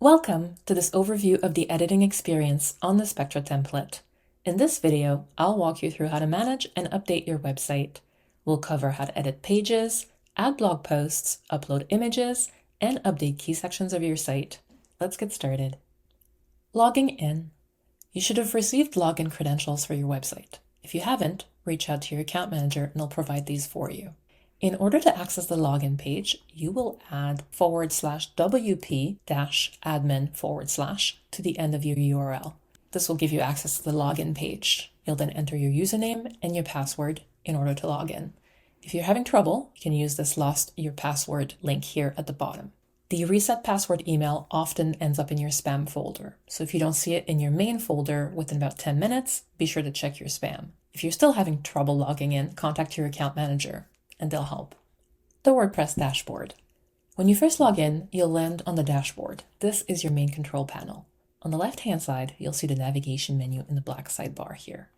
Welcome to this overview of the editing experience on the Spectra template. In this video, I'll walk you through how to manage and update your website. We'll cover how to edit pages, add blog posts, upload images, and update key sections of your site. Let's get started. Logging in. You should have received login credentials for your website. If you haven't, reach out to your account manager and they'll provide these for you. In order to access the login page, you will add /wp-admin/ to the end of your URL. This will give you access to the login page. You'll then enter your username and your password in order to log in. If you're having trouble, you can use this lost your password link here at the bottom. The reset password email often ends up in your spam folder. So if you don't see it in your main folder within about 10 minutes, be sure to check your spam. If you're still having trouble logging in, contact your account manager and they'll help. The WordPress dashboard. When you first log in, you'll land on the dashboard. This is your main control panel. On the left-hand side, you'll see the navigation menu in the black sidebar here.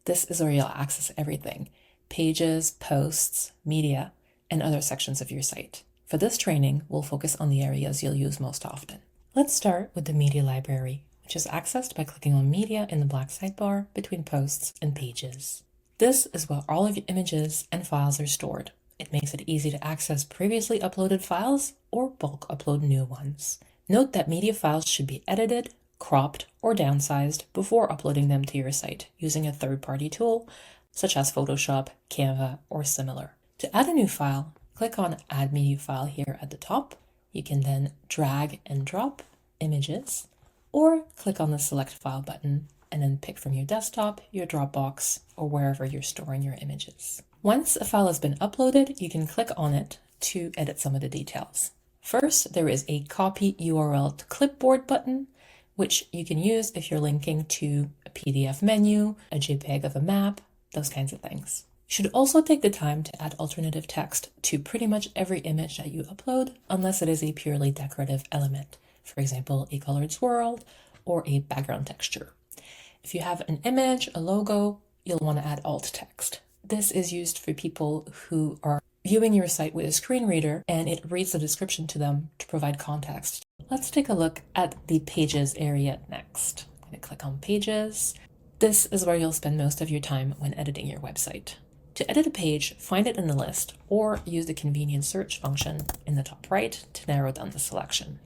This is where you'll access everything: pages, posts, media, and other sections of your site. For this training, we'll focus on the areas you'll use most often. Let's start with the media library, which is accessed by clicking on media in the black sidebar between posts and pages. This is where all of your images and files are stored. It makes it easy to access previously uploaded files or bulk upload new ones. Note that media files should be edited, cropped, or downsized before uploading them to your site using a third-party tool such as Photoshop, Canva, or similar. To add a new file, click on Add Media File here at the top. You can then drag and drop images, or click on the Select File button and then pick from your desktop, your Dropbox, or wherever you're storing your images. Once a file has been uploaded, you can click on it to edit some of the details. First, there is a Copy URL to Clipboard button, which you can use if you're linking to a PDF menu, a JPEG of a map, those kinds of things. You should also take the time to add alternative text to pretty much every image that you upload, unless it is a purely decorative element, for example, a colored swirl or a background texture. If you have an image, a logo, you'll want to add alt text. This is used for people who are viewing your site with a screen reader and it reads the description to them to provide context. Let's take a look at the Pages area next. I'm going to click on Pages. This is where you'll spend most of your time when editing your website. To edit a page, find it in the list or use the convenient search function in the top right to narrow down the selection.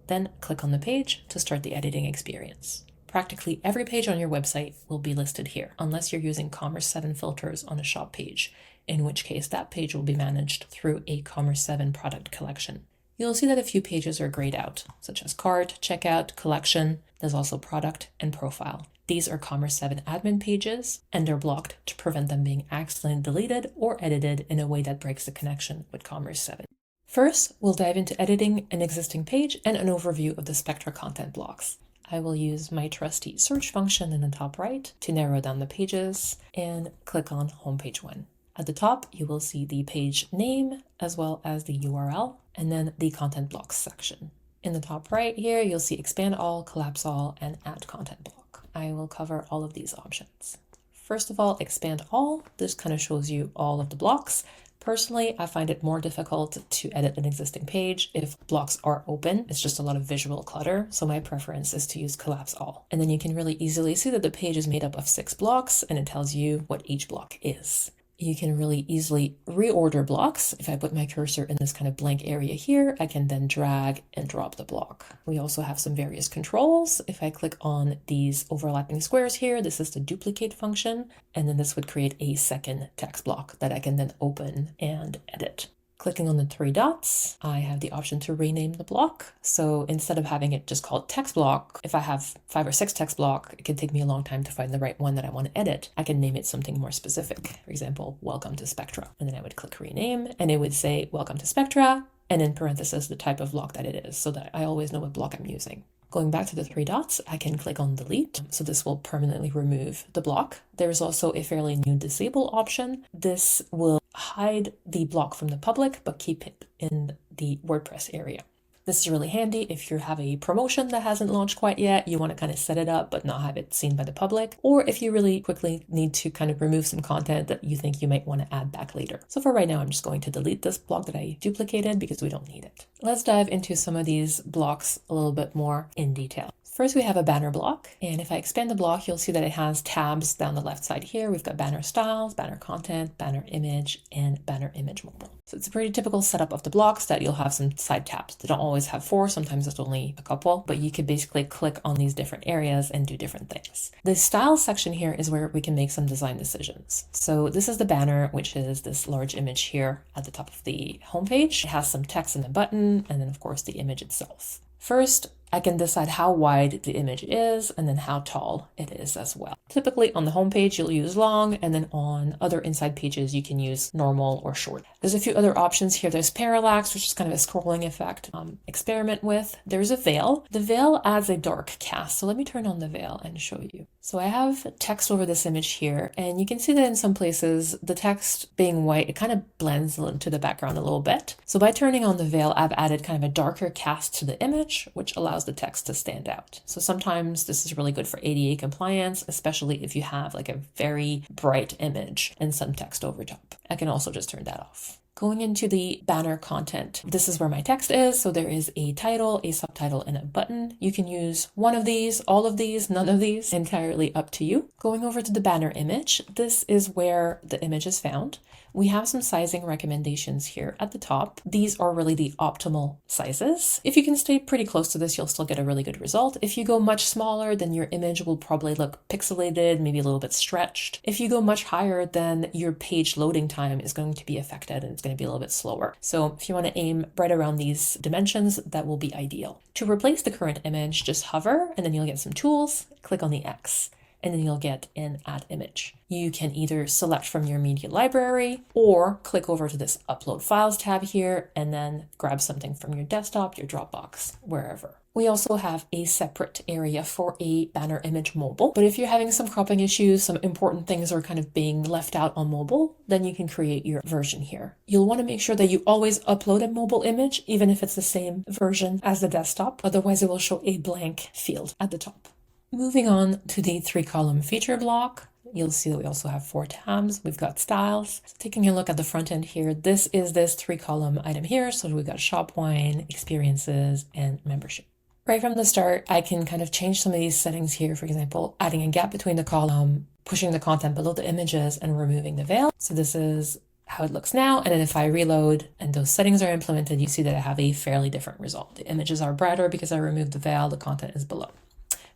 Then click on the page to start the editing experience. Practically every page on your website will be listed here, unless you're using Commerce 7 filters on a shop page, in which case that page will be managed through a Commerce 7 product collection. You'll see that a few pages are grayed out, such as Cart, Checkout, Collection. There's also Product and Profile. These are Commerce 7 admin pages, and they're blocked to prevent them being accidentally deleted or edited in a way that breaks the connection with Commerce 7. First, we'll dive into editing an existing page and an overview of the Spectra content blocks. I will use my trusty search function in the top right to narrow down the pages and click on Homepage 1. At the top, you will see the page name as well as the URL and then the content blocks section. In the top right here, you'll see Expand All, Collapse All, and Add Content Block. I will cover all of these options. First of all, Expand All. This kind of shows you all of the blocks. Personally, I find it more difficult to edit an existing page if blocks are open. It's just a lot of visual clutter, so my preference is to use Collapse All. And then you can really easily see that the page is made up of 6 blocks, and it tells you what each block is. You can really easily reorder blocks. If I put my cursor in this kind of blank area here, I can then drag and drop the block. We also have some various controls. If I click on these overlapping squares here, this is the duplicate function, and then this would create a second text block that I can then open and edit. Clicking on the 3 dots, I have the option to rename the block. So instead of having it just called text block, if I have 5 or 6 text block, it can take me a long time to find the right one that I want to edit. I can name it something more specific. For example, Welcome to Spectra. And then I would click rename and it would say Welcome to Spectra, and in parentheses the type of block that it is so that I always know what block I'm using. Going back to the 3 dots, I can click on delete. So this will permanently remove the block. There's also a fairly new disable option. This will hide the block from the public, but keep it in the WordPress area. This is really handy if you have a promotion that hasn't launched quite yet, you want to kind of set it up but not have it seen by the public, or if you really quickly need to kind of remove some content that you think you might want to add back later. So for right now, I'm just going to delete this block that I duplicated because we don't need it. Let's dive into some of these blocks a little bit more in detail. First, we have a banner block, and if I expand the block, you'll see that it has tabs down the left side here. We've got banner styles, banner content, banner image, and banner image mobile. So it's a pretty typical setup of the blocks that you'll have some side tabs. They don't always have 4, sometimes it's only a couple, but you could basically click on these different areas and do different things. The styles section here is where we can make some design decisions. So this is the banner, which is this large image here at the top of the homepage. It has some text in the button, and then of course the image itself. First, I can decide how wide the image is and then how tall it is as well. Typically on the home page, you'll use long, and then on other inside pages, you can use normal or short. There's a few other options here. There's parallax, which is kind of a scrolling effect. Experiment with. There's a veil. The veil adds a dark cast. So let me turn on the veil and show you. So I have text over this image here, and you can see that in some places, the text being white, it kind of blends into the background a little bit. So by turning on the veil, I've added kind of a darker cast to the image, which allows the text to stand out. So sometimes this is really good for ADA compliance, especially if you have like a very bright image and some text over top. I can also just turn that off. Going into the banner content, this is where my text is. So there is a title, a subtitle, and a button. You can use one of these, all of these, none of these, entirely up to you. Going over to the banner image, this is where the image is found. We have some sizing recommendations here at the top. These are really the optimal sizes. If you can stay pretty close to this, you'll still get a really good result. If you go much smaller, then your image will probably look pixelated, maybe a little bit stretched. If you go much higher, then your page loading time is going to be affected and it's going to be a little bit slower. So if you want to aim right around these dimensions, that will be ideal. To replace the current image, just hover and then you'll get some tools, click on the X, and then you'll get an add image. You can either select from your media library or click over to this upload files tab here and then grab something from your desktop, your Dropbox, wherever. We also have a separate area for a banner image mobile, but if you're having some cropping issues, some important things are kind of being left out on mobile, then you can create your version here. You'll want to make sure that you always upload a mobile image, even if it's the same version as the desktop, otherwise it will show a blank field at the top. Moving on to the 3-column feature block, you'll see that we also have 4 tabs. We've got styles. So taking a look at the front end here, this is this 3-column item here. So we've got shop wine, experiences, and membership. Right from the start, I can kind of change some of these settings here. For example, adding a gap between the column, pushing the content below the images, and removing the veil. So this is how it looks now. And then if I reload and those settings are implemented, you see that I have a fairly different result. The images are brighter because I removed the veil, the content is below.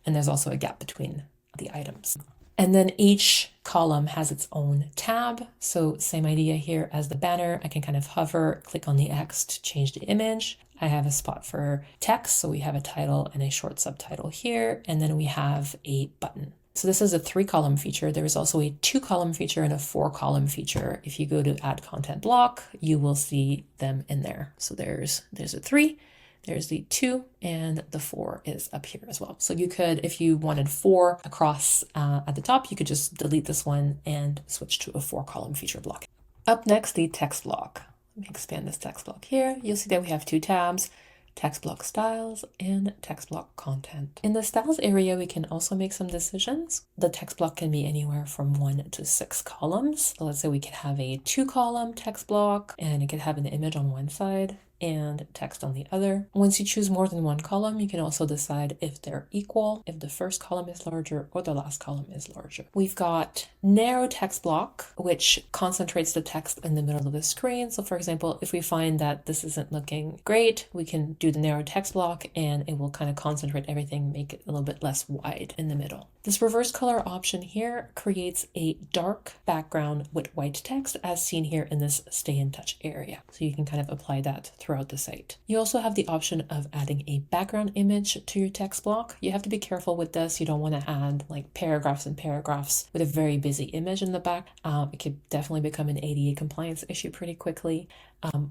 And there's also a gap between the items. And then each column has its own tab. So same idea here as the banner. I can kind of hover, click on the X to change the image. I have a spot for text. So we have a title and a short subtitle here. And then we have a button. So this is a 3-column feature. There is also a 2-column feature and a 4-column feature. If you go to add content block, you will see them in there. So there's a 3. There's the 2, and the 4 is up here as well. So you could, if you wanted 4 across at the top, you could just delete this one and switch to a 4-column feature block. Up next, the text block. Let me expand this text block here. You'll see that we have 2 tabs, text block styles and text block content. In the styles area, we can also make some decisions. The text block can be anywhere from 1 to 6 columns. So let's say we could have a 2-column text block and it could have an image on one side and text on the other. Once you choose more than one column, you can also decide if they're equal, if the first column is larger or the last column is larger. We've got narrow text block, which concentrates the text in the middle of the screen. So for example, if we find that this isn't looking great, we can do the narrow text block and it will kind of concentrate everything, make it a little bit less wide in the middle. This reverse color option here creates a dark background with white text as seen here in this stay in touch area. So you can kind of apply that throughout the site. You also have the option of adding a background image to your text block. You have to be careful with this. You don't want to add like paragraphs and paragraphs with a very busy image in the back. It could definitely become an ADA compliance issue pretty quickly.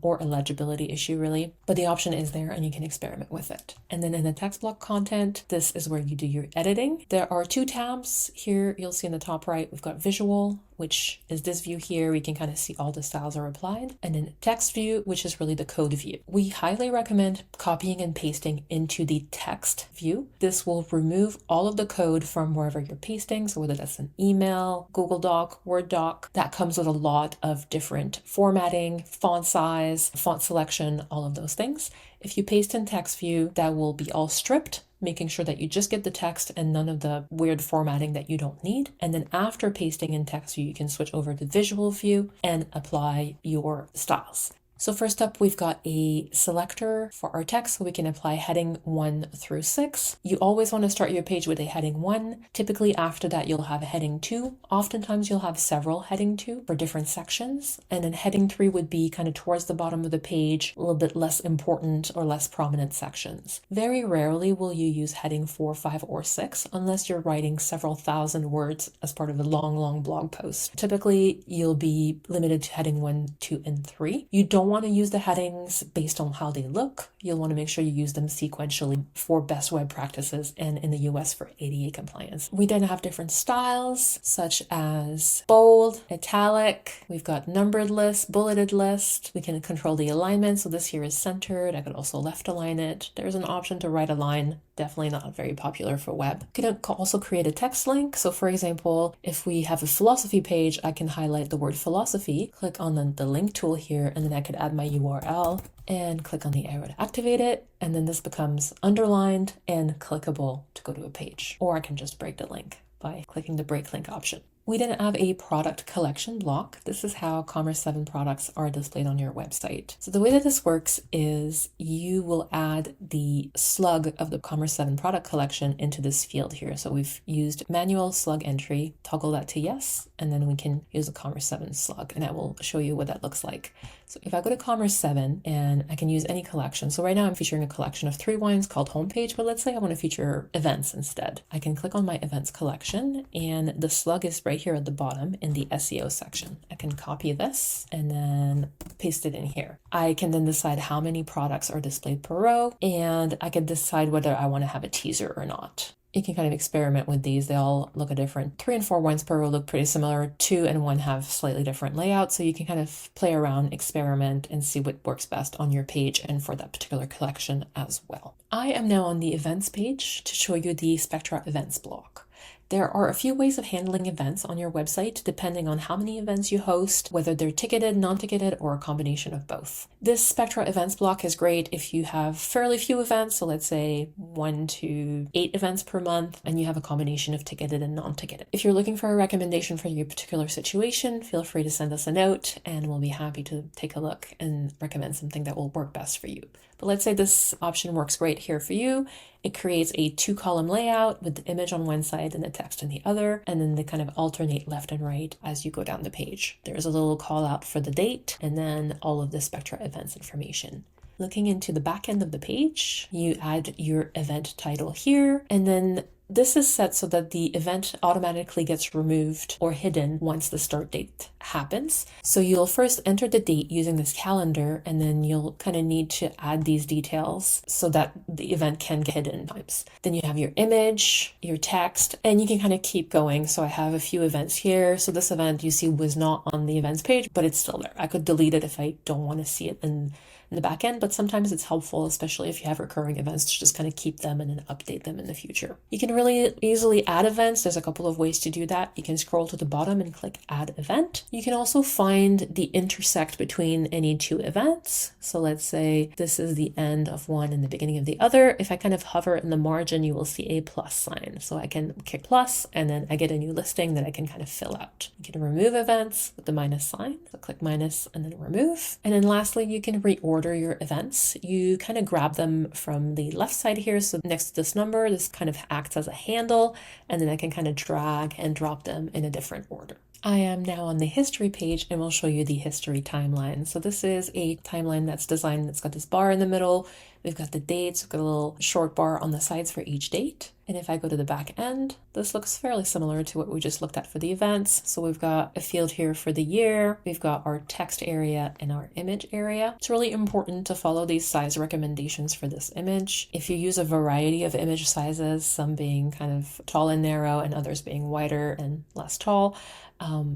Or a legibility issue really, but the option is there and you can experiment with it. And then in the text block content, this is where you do your editing. There are 2 tabs here. You'll see in the top right, we've got visual which is this view here. We can kind of see all the styles are applied. And then text view, which is really the code view. We highly recommend copying and pasting into the text view. This will remove all of the code from wherever you're pasting. So whether that's an email, Google Doc, Word doc, that comes with a lot of different formatting, font size, font selection, all of those things. If you paste in text view, that will be all stripped, making sure that you just get the text and none of the weird formatting that you don't need. And then after pasting in text view, you can switch over to visual view and apply your styles. So first up, we've got a selector for our text, so we can apply heading 1 through 6. You always want to start your page with a heading 1. Typically after that, you'll have a heading 2. Oftentimes you'll have several heading 2 for different sections. And then heading 3 would be kind of towards the bottom of the page, a little bit less important or less prominent sections. Very rarely will you use heading 4, 5, or 6 unless you're writing several thousand words as part of a long blog post. Typically, you'll be limited to heading 1, 2, and 3. You don't want to use the headings based on how they look. You'll want to make sure you use them sequentially for best web practices and in the US for ADA compliance. We then have different styles such as bold, italic, we've got numbered list, bulleted list. We can control the alignment. So this here is centered. I could also left align it. There's an option to right align. Definitely not very popular for web. You can also create a text link. So for example, if we have a philosophy page, I can highlight the word philosophy, click on the link tool here, and then I could add my URL and click on the arrow to activate it. And then this becomes underlined and clickable to go to a page. Or I can just break the link by clicking the break link option. We then have a product collection block. This is how Commerce 7 products are displayed on your website. So the way that this works is you will add the slug of the Commerce 7 product collection into this field here. So we've used manual slug entry, toggle that to yes, and then we can use the Commerce 7 slug, and I will show you what that looks like. So if I go to Commerce 7 and I can use any collection. So right now I'm featuring a collection of 3 wines called Homepage, but let's say I want to feature events instead. I can click on my events collection and the slug is right here at the bottom in the SEO section. I can copy this and then paste it in here. I can then decide how many products are displayed per row, and I can decide whether I want to have a teaser or not. You can kind of experiment with these. They all look a different. 3 and 4 wines per row look pretty similar. 2 and 1 have slightly different layouts. So you can kind of play around, experiment, and see what works best on your page and for that particular collection as well. I am now on the events page to show you the Spectra events block. There are a few ways of handling events on your website depending on how many events you host, whether they're ticketed, non-ticketed, or a combination of both. This Spectra events block is great if you have fairly few events, so let's say 1 to 8 events per month, and you have a combination of ticketed and non-ticketed. If you're looking for a recommendation for your particular situation, feel free to send us a note and we'll be happy to take a look and recommend something that will work best for you. But let's say this option works great here for you. It creates a 2-column layout with the image on one side and the text on the other, and then they kind of alternate left and right as you go down the page. There's a little call out for the date and then all of the Spectra events information. Looking into the back end of the page, you add your event title here, and then this is set so that the event automatically gets removed or hidden once the start date happens. So you'll first enter the date using this calendar, and then you'll kind of need to add these details so that the event can get hidden times. Then you have your image, your text, and you can kind of keep going. So I have a few events here. So this event you see was not on the events page, but it's still there. I could delete it if I don't want to see it in the back end, but sometimes it's helpful, especially if you have recurring events, to just kind of keep them and then update them in the future. You can really easily add events. There's a couple of ways to do that. You can scroll to the bottom and click add event. You can also find the intersect between any 2 events. So let's say this is the end of one and the beginning of the other. If I kind of hover in the margin, you will see a plus sign. So I can click plus and then I get a new listing that I can kind of fill out. You can remove events with the minus sign. So click minus and then remove. And then lastly, you can reorder your events. You kind of grab them from the left side here. So next to this number, this kind of acts as a handle, and then I can kind of drag and drop them in a different order. I am now on the history page and we'll show you the history timeline. So this is a timeline that's designed, that's got this bar in the middle We've got the dates, we've got a little short bar on the sides for each date. And if I go to the back end, this looks fairly similar to what we just looked at for the events. So we've got a field here for the year, we've got our text area and our image area. It's really important to follow these size recommendations for this image. If you use a variety of image sizes, some being kind of tall and narrow and others being wider and less tall,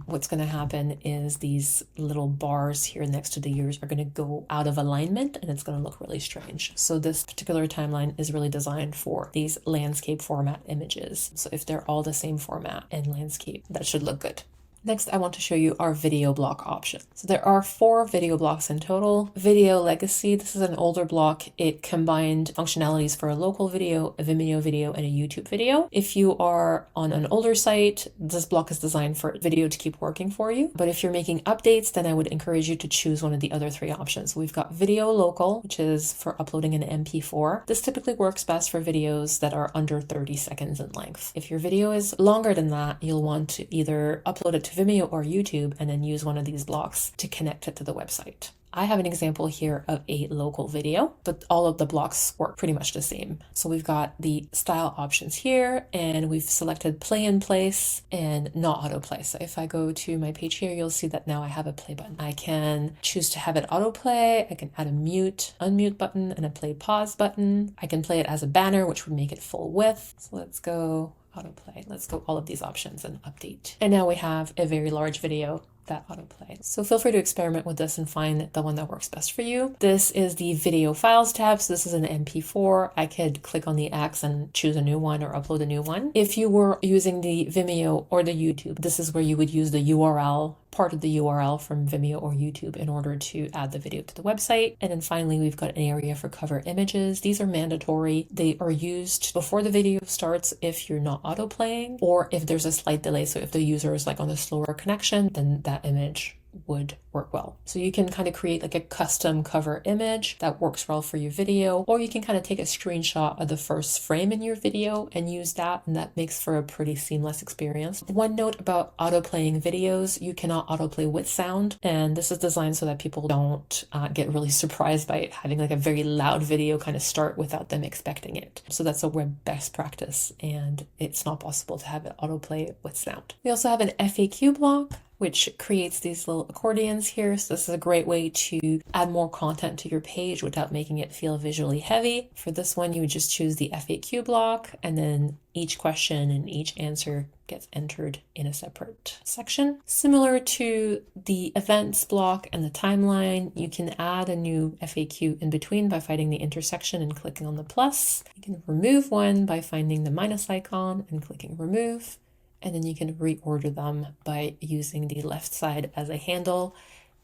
what's going to happen is these little bars here next to the years are going to go out of alignment and it's going to look really strange. So this particular timeline is really designed for these landscape format images. So if they're all the same format and landscape, that should look good. Next, I want to show you our video block option. So there are 4 video blocks in total. Video Legacy, this is an older block. It combined functionalities for a local video, a Vimeo video, and a YouTube video. If you are on an older site, this block is designed for video to keep working for you. But if you're making updates, then I would encourage you to choose one of the other 3 options. We've got Video Local, which is for uploading an MP4. This typically works best for videos that are under 30 seconds in length. If your video is longer than that, you'll want to either upload it to Vimeo or YouTube and then use one of these blocks to connect it to the website. I have an example here of a local video, but all of the blocks work pretty much the same. So we've got the style options here and we've selected play in place and not autoplay. So if I go to my page here, you'll see that now I have a play button. I can choose to have it autoplay. I can add a mute, unmute button and a play pause button. I can play it as a banner, which would make it full width. So let's go autoplay. Let's go all of these options and update. And now we have a very large video that autoplay. So feel free to experiment with this and find the one that works best for you. This is the video files tab. So this is an MP4. I could click on the X and choose a new one or upload a new one. If you were using the Vimeo or the YouTube, this is where you would use the URL, part of the URL from Vimeo or YouTube in order to add the video to the website. And then finally, we've got an area for cover images. These are mandatory. They are used before the video starts if you're not autoplaying or if there's a slight delay. So if the user is like on a slower connection, then that image would work well. So you can kind of create like a custom cover image that works well for your video, or you can kind of take a screenshot of the first frame in your video and use that, and that makes for a pretty seamless experience. One note about autoplaying videos, you cannot autoplay with sound, and this is designed so that people don't get really surprised by it having like a very loud video kind of start without them expecting it. So that's a web best practice, and it's not possible to have it autoplay with sound. We also have an FAQ block, which creates these little accordions here. So this is a great way to add more content to your page without making it feel visually heavy. For this one, you would just choose the FAQ block, and then each question and each answer gets entered in a separate section. Similar to the events block and the timeline, you can add a new FAQ in between by finding the intersection and clicking on the plus. You can remove one by finding the minus icon and clicking remove. And then you can reorder them by using the left side as a handle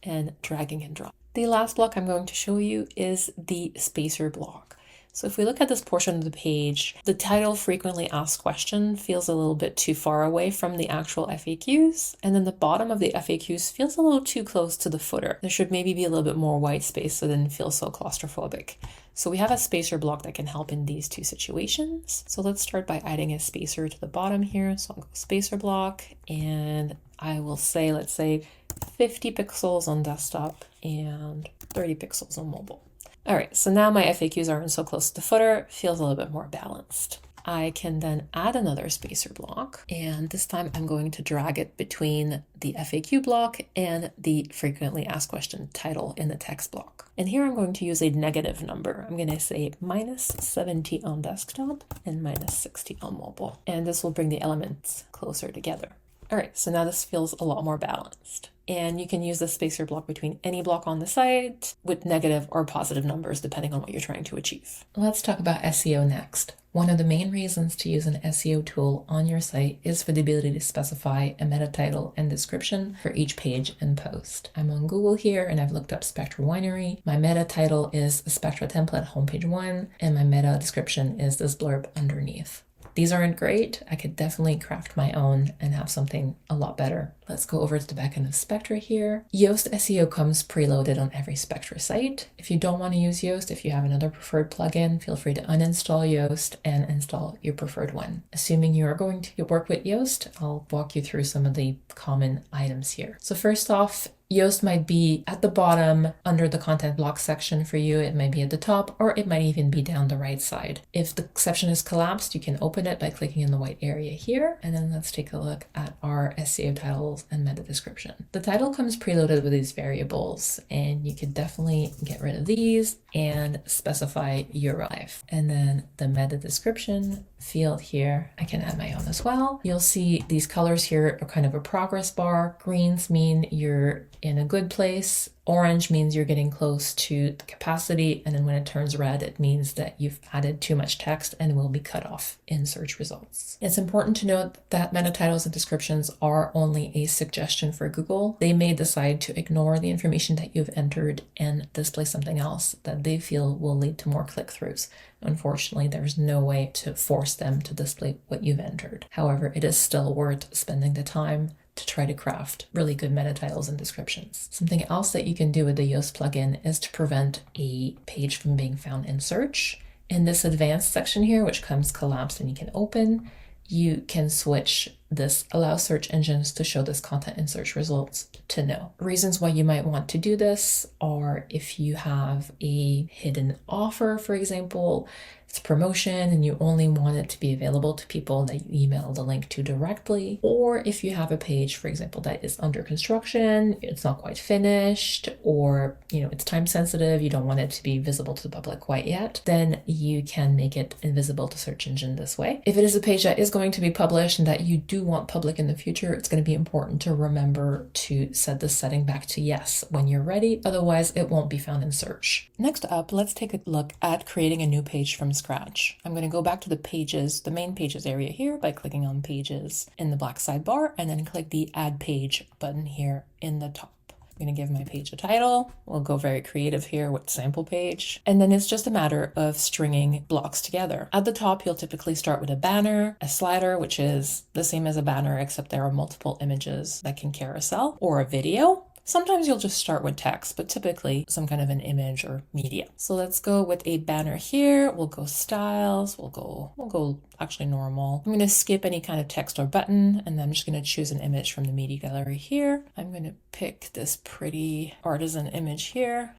and dragging and drop. The last block I'm going to show you is the spacer block. So if we look at this portion of the page, the title frequently asked question feels a little bit too far away from the actual FAQs. And then the bottom of the FAQs feels a little too close to the footer. There should maybe be a little bit more white space so it doesn't feel so claustrophobic. So we have a spacer block that can help in these two situations. So let's start by adding a spacer to the bottom here. So I'll go spacer block, and I will say, let's say 50 pixels on desktop and 30 pixels on mobile. All right, so now my FAQs aren't so close to the footer, it feels a little bit more balanced. I can then add another spacer block, and this time I'm going to drag it between the FAQ block and the frequently asked question title in the text block. And here I'm going to use a negative number. I'm going to say -70 on desktop and -60 on mobile. And this will bring the elements closer together. All right, so now this feels a lot more balanced. And you can use the spacer block between any block on the site with negative or positive numbers, depending on what you're trying to achieve. Let's talk about SEO next. One of the main reasons to use an SEO tool on your site is for the ability to specify a meta title and description for each page and post. I'm on Google here and I've looked up Spectra Winery. My meta title is Spectra Template homepage 1, and my meta description is this blurb underneath. These aren't great. I could definitely craft my own and have something a lot better. Let's go over to the back end of Spectra here. Yoast SEO comes preloaded on every Spectra site. If you don't want to use Yoast, if you have another preferred plugin, feel free to uninstall Yoast and install your preferred one. Assuming you are going to work with Yoast, I'll walk you through some of the common items here. So first off, Yoast might be at the bottom under the content block section for you. It might be at the top, or it might even be down the right side. If the section is collapsed, you can open it by clicking in the white area here. And then let's take a look at our SEO titles and meta description. The title comes preloaded with these variables, and you could definitely get rid of these and specify your life. And then the meta description field here, I can add my own as well. You'll see these colors here are kind of a progress bar. Greens mean you're in a good place. Orange means you're getting close to the capacity, and then when it turns red, it means that you've added too much text and will be cut off in search results. It's important to note that meta titles and descriptions are only a suggestion for Google. They may decide to ignore the information that you've entered and display something else that they feel will lead to more click-throughs. Unfortunately, there's no way to force them to display what you've entered. However, it is still worth spending the time to try to craft really good meta titles and descriptions. Something else that you can do with the Yoast plugin is to prevent a page from being found in search. In this advanced section here, which comes collapsed and you can open, you can switch this allow search engines to show this content in search results to no. Reasons why you might want to do this are if you have a hidden offer, for example, it's promotion and you only want it to be available to people that you email the link to directly, or if you have a page, for example, that is under construction, it's not quite finished, or it's time sensitive, you don't want it to be visible to the public quite yet, then you can make it invisible to search engine this way. If it is a page that is going to be published and that you do want public in the future, it's going to be important to remember to set this setting back to yes when you're ready, otherwise it won't be found in search. Next up, let's take a look at creating a new page from scratch. I'm going to go back to the pages, the main pages area here by clicking on pages in the black sidebar and then click the add page button here in the top. I'm going to give my page a title. We'll go very creative here with sample page. And then it's just a matter of stringing blocks together. At the top, you'll typically start with a banner, a slider, which is the same as a banner, except there are multiple images that can carousel, or a video. Sometimes you'll just start with text, but typically some kind of an image or media. So let's go with a banner here. We'll go styles. We'll go actually normal. I'm going to skip any kind of text or button, and then I'm just going to choose an image from the media gallery here. I'm going to pick this pretty artisan image here.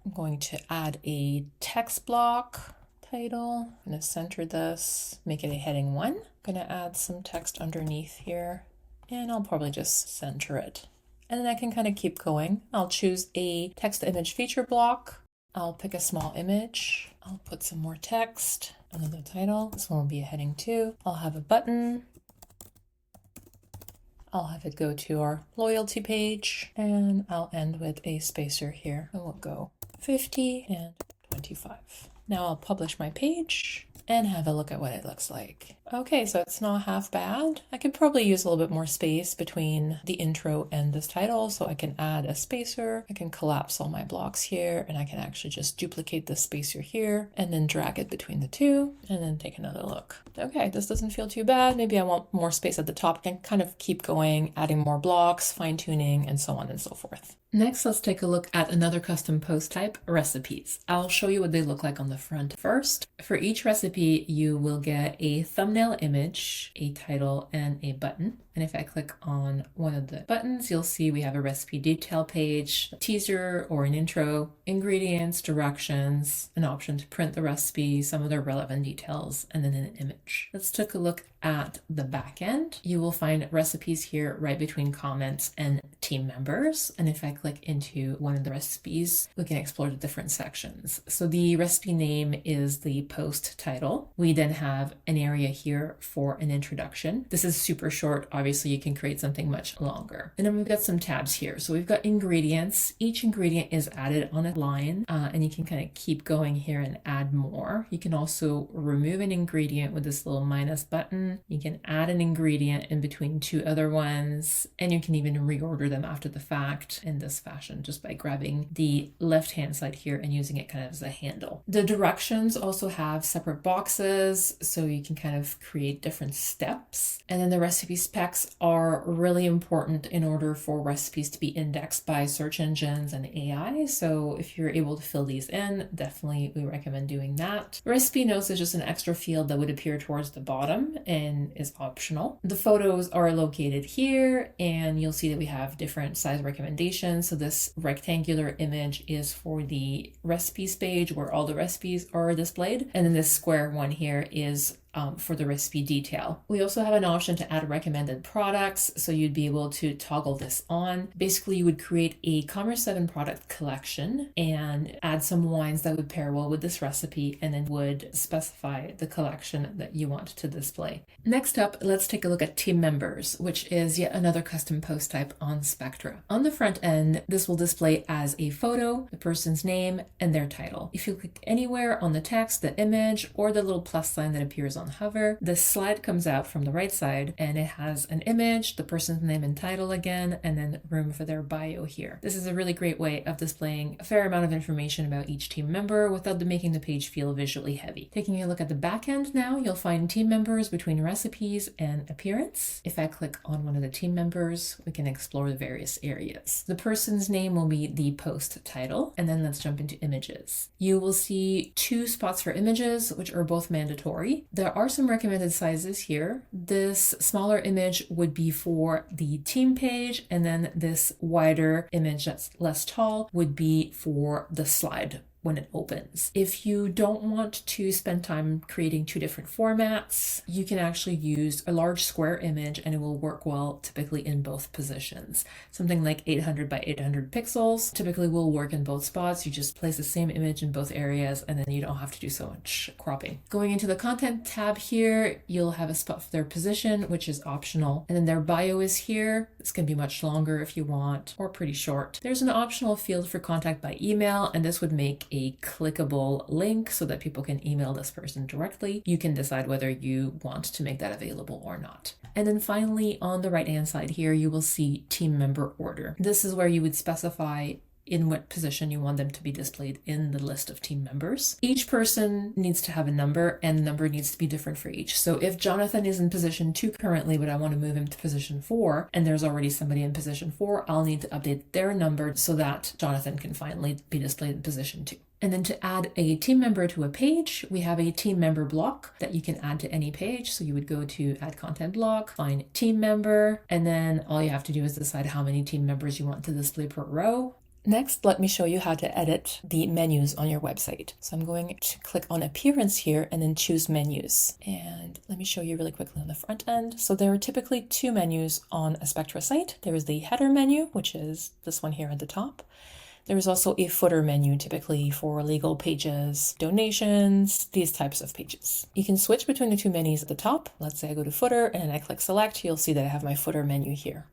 I'm going to add a text block title. I'm going to center this, make it a heading 1. I'm going to add some text underneath here, and I'll probably just center it. And then I can kind of keep going. I'll choose a text to image feature block. I'll pick a small image. I'll put some more text, another title. This one will be a heading 2. I'll have a button. I'll have it go to our loyalty page, and I'll end with a spacer here. And we'll go 50 and 25. Now I'll publish my page and have a look at what it looks like. Okay, so it's not half bad. I could probably use a little bit more space between the intro and this title, so I can add a spacer. I can collapse all my blocks here, and I can actually just duplicate the spacer here and then drag it between the two and then take another look. Okay, this doesn't feel too bad. Maybe I want more space at the top. I can kind of keep going, adding more blocks, fine-tuning, and so on and so forth. Next, let's take a look at another custom post type, recipes. I'll show you what they look like on the front first. For each recipe, you will get a thumbnail image, a title, and a button. And if I click on one of the buttons, you'll see we have a recipe detail page, a teaser or an intro, ingredients, directions, an option to print the recipe, some of the relevant details, and then an image. Let's take a look at the back end. You will find recipes here right between comments and team members. And if I click into one of the recipes, we can explore the different sections. So the recipe name is the post title. We then have an area here for an introduction. This is super short. Obviously, you can create something much longer. And then we've got some tabs here. So we've got ingredients. Each ingredient is added on a line, and you can kind of keep going here and add more. You can also remove an ingredient with this little minus button. You can add an ingredient in between two other ones, and you can even reorder them after the fact in this fashion, just by grabbing the left-hand side here and using it kind of as a handle. The directions also have separate boxes, so you can kind of create different steps. And then the recipe specs tags are really important in order for recipes to be indexed by search engines and AI. So if you're able to fill these in, definitely we recommend doing that. Recipe notes is just an extra field that would appear towards the bottom and is optional. The photos are located here, and you'll see that we have different size recommendations. So this rectangular image is for the recipes page where all the recipes are displayed. And then this square one here is for the recipe detail. We also have an option to add recommended products, so you'd be able to toggle this on. Basically, you would create a Commerce 7 product collection and add some wines that would pair well with this recipe, and then would specify the collection that you want to display. Next up, let's take a look at team members, which is yet another custom post type on Spectra. On the front end, this will display as a photo, the person's name, and their title. If you click anywhere on the text, the image, or the little plus sign that appears on hover, the slide comes out from the right side and it has an image, the person's name and title again, and then room for their bio here. This is a really great way of displaying a fair amount of information about each team member without making the page feel visually heavy. Taking a look at the back end now, you'll find team members between recipes and appearance. If I click on one of the team members, we can explore the various areas. The person's name will be the post title, and then let's jump into images. You will see 2 spots for images, which are both mandatory. There are some recommended sizes here. This smaller image would be for the team page, and then this wider image that's less tall would be for the slide when it opens. If you don't want to spend time creating 2 different formats, you can actually use a large square image and it will work well typically in both positions. Something like 800 by 800 pixels typically will work in both spots. You just place the same image in both areas and then you don't have to do so much cropping. Going into the content tab here, you'll have a spot for their position, which is optional. And then their bio is here. This can be much longer if you want, or pretty short. There's an optional field for contact by email, and this would make a clickable link so that people can email this person directly. You can decide whether you want to make that available or not. And then finally, on the right-hand side here, you will see team member order. This is where you would specify in what position you want them to be displayed in the list of team members. Each person needs to have a number, and the number needs to be different for each. So if Jonathan is in position 2 currently, but I want to move him to position 4, and there's already somebody in position 4, I'll need to update their number so that Jonathan can finally be displayed in position 2. And then to add a team member to a page, we have a team member block that you can add to any page. So you would go to add content block, find team member, and then all you have to do is decide how many team members you want to display per row. Next, let me show you how to edit the menus on your website. So I'm going to click on Appearance here and then choose Menus. And let me show you really quickly on the front end. So there are typically 2 menus on a Spectra site. There is the header menu, which is this one here at the top. There is also a footer menu, typically for legal pages, donations, these types of pages. You can switch between the 2 menus at the top. Let's say I go to footer and I click select, you'll see that I have my footer menu here.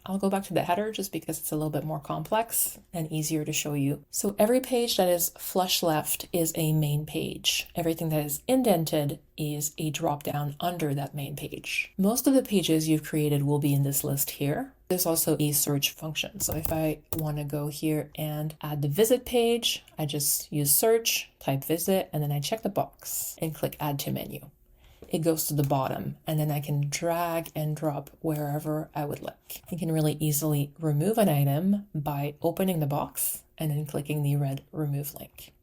I'll go back to the header just because it's a little bit more complex and easier to show you. So every page that is flush left is a main page. Everything that is indented is a drop down under that main page. Most of the pages you've created will be in this list here. There's also a search function. So if I want to go here and add the visit page, I just use search, type visit, and then I check the box and click add to menu. It goes to the bottom, and then I can drag and drop wherever I would like. You can really easily remove an item by opening the box and then clicking the red remove link.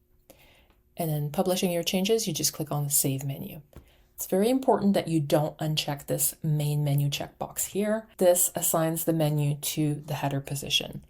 And then publishing your changes, you just click on the save menu. It's very important that you don't uncheck this main menu checkbox here. This assigns the menu to the header position.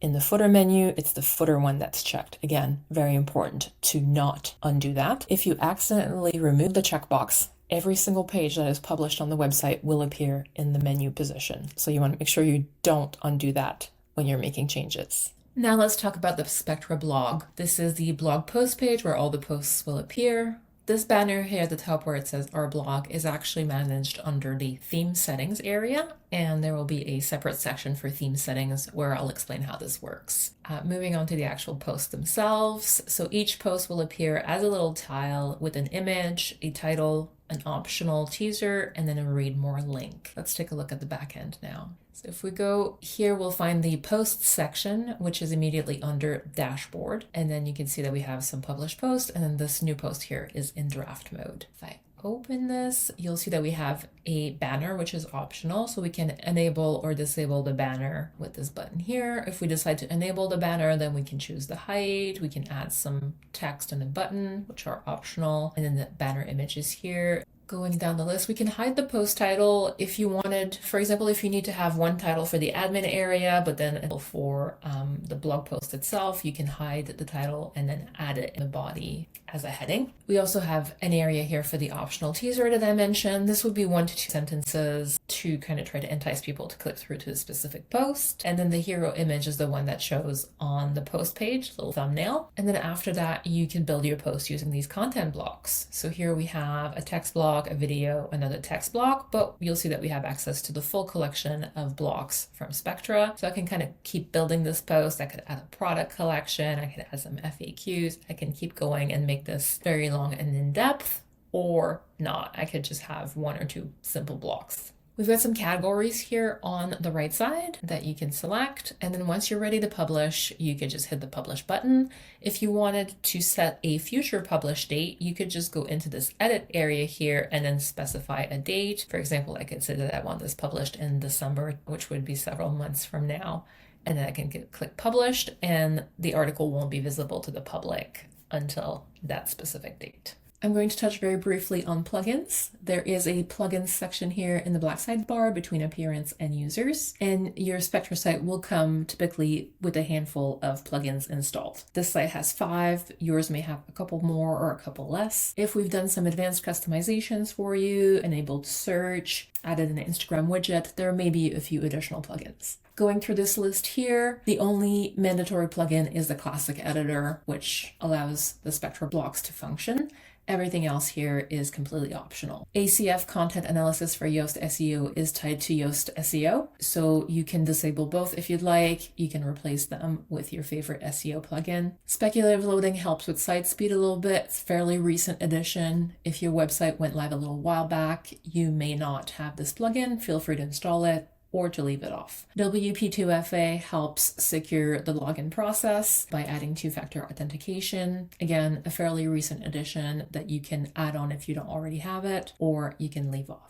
In the footer menu, it's the footer one that's checked. Again, very important to not undo that. If you accidentally remove the checkbox, every single page that is published on the website will appear in the menu position. So you want to make sure you don't undo that when you're making changes. Now let's talk about the Spectra blog. This is the blog post page where all the posts will appear. This banner here at the top where it says our blog is actually managed under the theme settings area, and there will be a separate section for theme settings where I'll explain how this works. Moving on to the actual posts themselves. So each post will appear as a little tile with an image, a title, an optional teaser, and then a read more link. Let's take a look at the back end now. So if we go here, we'll find the posts section, which is immediately under dashboard. And then you can see that we have some published posts, and then this new post here is in draft mode. If I open this, you'll see that we have a banner, which is optional. So we can enable or disable the banner with this button here. If we decide to enable the banner, then we can choose the height. We can add some text and a button, which are optional. And then the banner image is here. Going down the list, we can hide the post title if you wanted. For example, if you need to have one title for the admin area, but then for the blog post itself, you can hide the title and then add it in the body as a heading. We also have an area here for the optional teaser that I mentioned. This would be 1 to 2 sentences to kind of try to entice people to click through to a specific post. And then the hero image is the one that shows on the post page, little thumbnail. And then after that, you can build your post using these content blocks. So here we have a text block, a video, another text block, but you'll see that we have access to the full collection of blocks from Spectra. So I can kind of keep building this post. I could add a product collection. I could add some FAQs. I can keep going and make this very long and in-depth, or not. I could just have 1 or 2 simple blocks. We've got some categories here on the right side that you can select. And then once you're ready to publish, you could just hit the publish button. If you wanted to set a future publish date, you could just go into this edit area here and then specify a date. For example, I could say that I want this published in December, which would be several months from now. And then I can click published, and the article won't be visible to the public until that specific date. I'm going to touch very briefly on plugins. There is a plugins section here in the black sidebar between appearance and users, and your Spectra site will come typically with a handful of plugins installed. This site has 5, yours may have a couple more or a couple less. If we've done some advanced customizations for you, enabled search, added an Instagram widget, there may be a few additional plugins. Going through this list here, the only mandatory plugin is the classic editor, which allows the Spectra blocks to function. Everything else here is completely optional. ACF content analysis for Yoast SEO is tied to Yoast SEO, so you can disable both if you'd like. You can replace them with your favorite SEO plugin. Speculative loading helps with site speed a little bit. It's a fairly recent addition. If your website went live a little while back, you may not have this plugin. Feel free to install it or to leave it off. WP2FA helps secure the login process by adding 2-factor authentication. Again, a fairly recent addition that you can add on if you don't already have it, or you can leave off.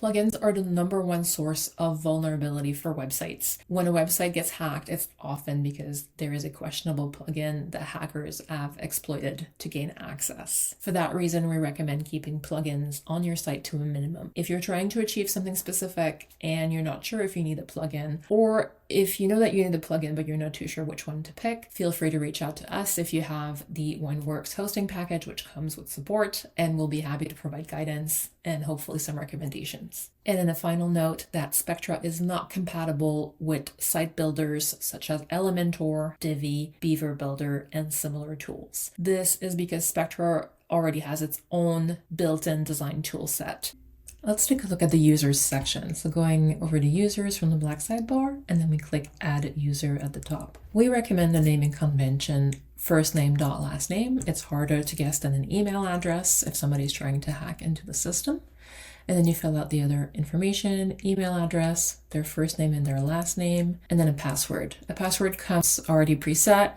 Plugins are the #1 source of vulnerability for websites. When a website gets hacked, it's often because there is a questionable plugin that hackers have exploited to gain access. For that reason, we recommend keeping plugins on your site to a minimum. If you're trying to achieve something specific and you're not sure if you need a plugin, or if you know that you need a plugin but you're not too sure which one to pick, feel free to reach out to us if you have the OneWorks hosting package, which comes with support, and we'll be happy to provide guidance and hopefully some recommendations. And then a final note that Spectra is not compatible with site builders such as Elementor, Divi, Beaver Builder, and similar tools. This is because Spectra already has its own built-in design tool set. Let's take a look at the users section. So going over to users from the black sidebar, and then we click add user at the top. We recommend the naming convention first name dot last name. It's harder to guess than an email address if somebody's trying to hack into the system. And then you fill out the other information, email address, their first name and their last name, and then a password. A password comes already preset.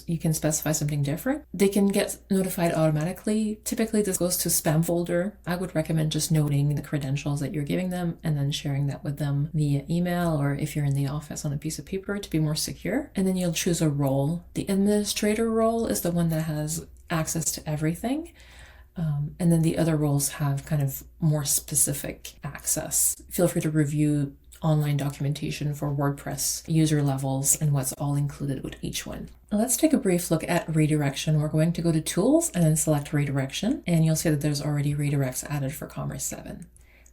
You can specify something different. They can get notified automatically. Typically this goes to spam folder. I would recommend just noting the credentials that you're giving them and then sharing that with them via email, or if you're in the office on a piece of paper, to be more secure. And then you'll choose a role. The administrator role is the one that has access to everything. And then the other roles have kind of more specific access. Feel free to review online documentation for WordPress user levels and what's all included with each one. Let's take a brief look at redirection. We're going to go to Tools and then select Redirection, and you'll see that there's already redirects added for Commerce 7.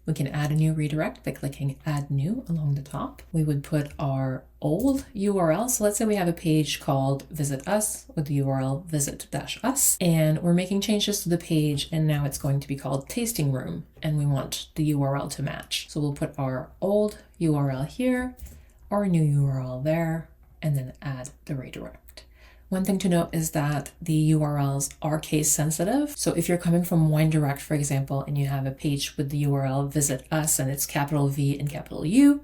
We can add a new redirect by clicking Add New along the top. We would put our old URL. So let's say we have a page called Visit Us with the URL visit-us, and we're making changes to the page, and now it's going to be called Tasting Room, and we want the URL to match. So we'll put our old URL here, our new URL there, and then add the redirect. One thing to note is that the URLs are case sensitive. So if you're coming from WineDirect, for example, and you have a page with the URL Visit Us and it's capital V and capital U,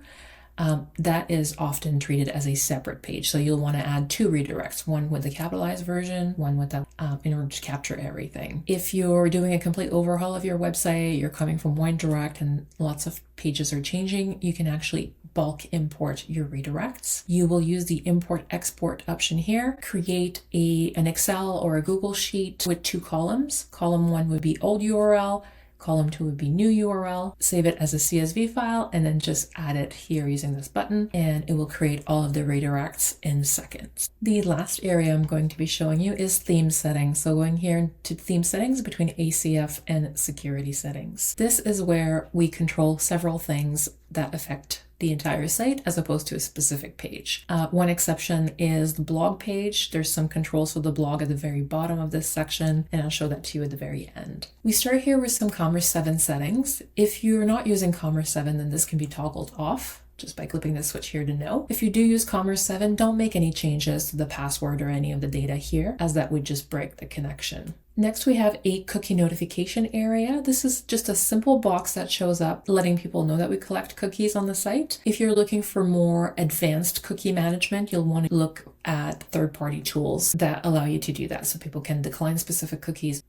that is often treated as a separate page. So you'll want to add 2 redirects, one with the capitalized version, one without, in order to capture everything. If you're doing a complete overhaul of your website, you're coming from one direct and lots of pages are changing, you can actually bulk import your redirects. You will use the import export option here, create an Excel or a Google sheet with 2 columns. Column 1 would be old URL, column 2 would be new URL, save it as a CSV file, and then just add it here using this button, and it will create all of the redirects in seconds. The last area I'm going to be showing you is theme settings. So going here to theme settings between ACF and security settings. This is where we control several things that affect the entire site as opposed to a specific page. One exception is the blog page. There's some controls for the blog at the very bottom of this section, and I'll show that to you at the very end. We start here with some Commerce 7 settings. If you're not using Commerce 7, then this can be toggled off just by clipping this switch here to know. If you do use Commerce 7, don't make any changes to the password or any of the data here, as that would just break the connection. Next, we have a cookie notification area. This is just a simple box that shows up letting people know that we collect cookies on the site. If you're looking for more advanced cookie management, you'll want to look at third-party tools that allow you to do that so people can decline specific cookies.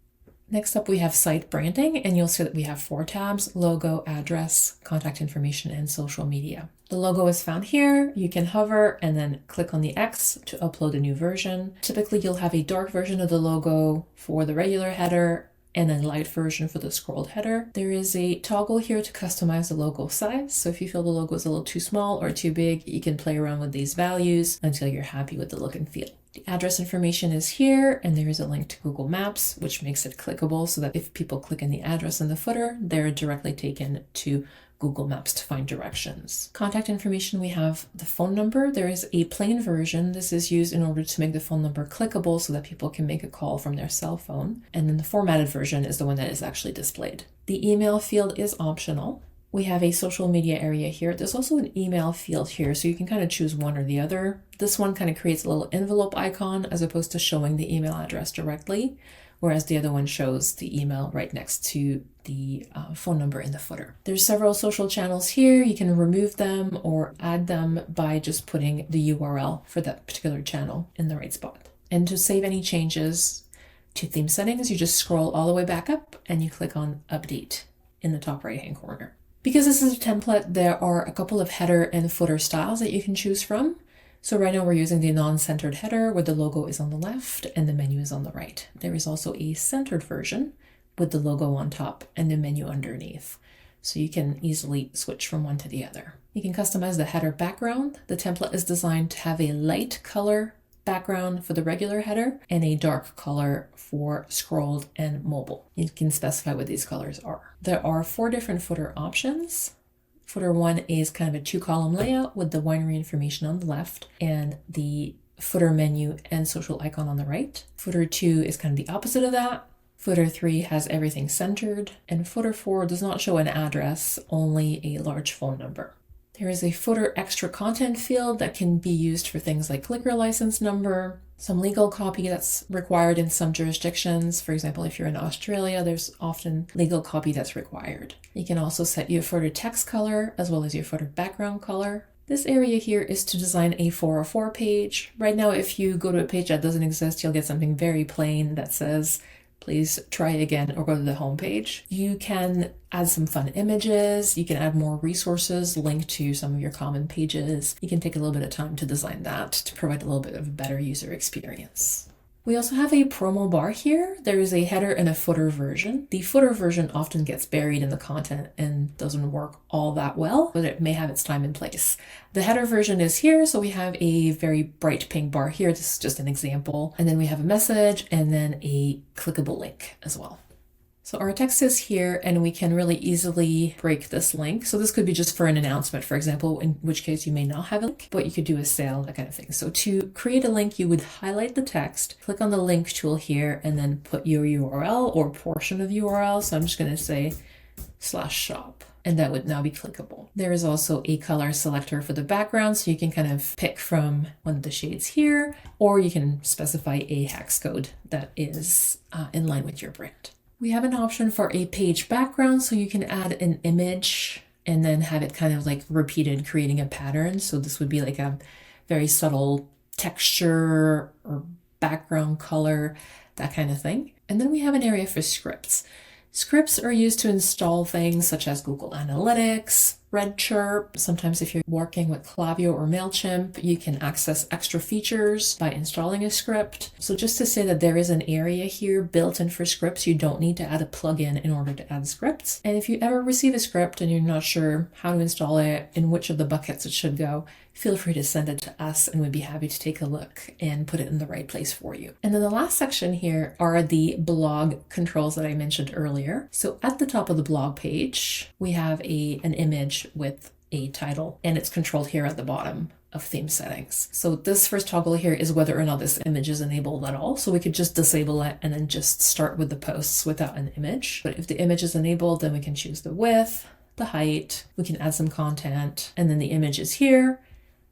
Next up, we have site branding, and you'll see that we have 4 tabs: logo, address, contact information, and social media. The logo is found here. You can hover and then click on the X to upload a new version. Typically, you'll have a dark version of the logo for the regular header and a light version for the scrolled header. There is a toggle here to customize the logo size. So if you feel the logo is a little too small or too big, you can play around with these values until you're happy with the look and feel. The address information is here, and there is a link to Google Maps, which makes it clickable so that if people click in the address in the footer, they're directly taken to Google Maps to find directions. Contact information, we have the phone number. There is a plain version. This is used in order to make the phone number clickable so that people can make a call from their cell phone. And then the formatted version is the one that is actually displayed. The email field is optional. We have a social media area here. There's also an email field here, so you can kind of choose one or the other. This one kind of creates a little envelope icon as opposed to showing the email address directly, whereas the other one shows the email right next to the phone number in the footer. There's several social channels here. You can remove them or add them by just putting the URL for that particular channel in the right spot. And to save any changes to theme settings, you just scroll all the way back up and you click on Update in the top right-hand corner. Because this is a template, there are a couple of header and footer styles that you can choose from. So right now we're using the non-centered header where the logo is on the left and the menu is on the right. There is also a centered version with the logo on top and the menu underneath. So you can easily switch from one to the other. You can customize the header background. The template is designed to have a light color background for the regular header and a dark color for scrolled and mobile. You can specify what these colors are. There are 4 different footer options. Footer 1 is kind of a 2-column layout with the winery information on the left and the footer menu and social icon on the right. Footer 2 is kind of the opposite of that. Footer 3 has everything centered, and footer 4 does not show an address, only a large phone number. There is a footer extra content field that can be used for things like liquor license number, some legal copy that's required in some jurisdictions. For example, if you're in Australia, there's often legal copy that's required. You can also set your footer text color as well as your footer background color. This area here is to design a 404 page. Right now, if you go to a page that doesn't exist, you'll get something very plain that says, please try again, or go to the home page. You can add some fun images. You can add more resources linked to some of your common pages. You can take a little bit of time to design that to provide a little bit of a better user experience. We also have a promo bar here. There is a header and a footer version. The footer version often gets buried in the content and doesn't work all that well, but it may have its time and place. The header version is here, so we have a very bright pink bar here. This is just an example. And then we have a message and then a clickable link as well. So our text is here and we can really easily break this link. So this could be just for an announcement, for example, in which case you may not have a link, but you could do a sale, that kind of thing. So to create a link, you would highlight the text, click on the link tool here, and then put your URL or portion of URL. So I'm just going to say /shop. And that would now be clickable. There is also a color selector for the background, so you can kind of pick from one of the shades here, or you can specify a hex code that is in line with your brand. We have an option for a page background, so you can add an image and then have it kind of like repeated, creating a pattern. So this would be like a very subtle texture or background color, that kind of thing. And then we have an area for scripts. Scripts are used to install things such as Google Analytics, Redshift. Sometimes if you're working with Klaviyo or MailChimp, you can access extra features by installing a script. So just to say that there is an area here built in for scripts, you don't need to add a plugin in order to add scripts. And if you ever receive a script and you're not sure how to install it, in which of the buckets it should go, feel free to send it to us and we'd be happy to take a look and put it in the right place for you. And then the last section here are the blog controls that I mentioned earlier. So at the top of the blog page, we have an image with a title, and it's controlled here at the bottom of theme settings. So this first toggle here is whether or not this image is enabled at all. So we could just disable it and then just start with the posts without an image. But if the image is enabled, then we can choose the width, the height, we can add some content, and then the image is here.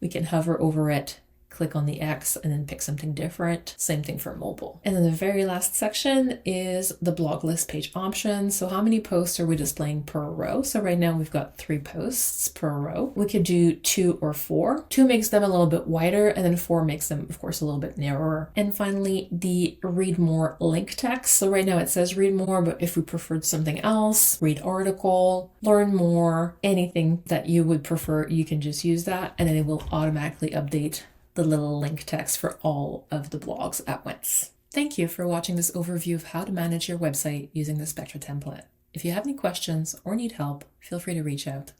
We can hover over it, click on the X, and then pick something different. Same thing for mobile. And then the very last section is the blog list page options. So how many posts are we displaying per row? So right now we've got 3 posts per row. We could do 2 or 4. 2 makes them a little bit wider, and then 4 makes them, of course, a little bit narrower. And finally, the read more link text. So right now it says read more, but if we preferred something else, read article, learn more, anything that you would prefer, you can just use that, and then it will automatically update the little link text for all of the blogs at once. Thank you for watching this overview of how to manage your website using the Spectra template. If you have any questions or need help, feel free to reach out.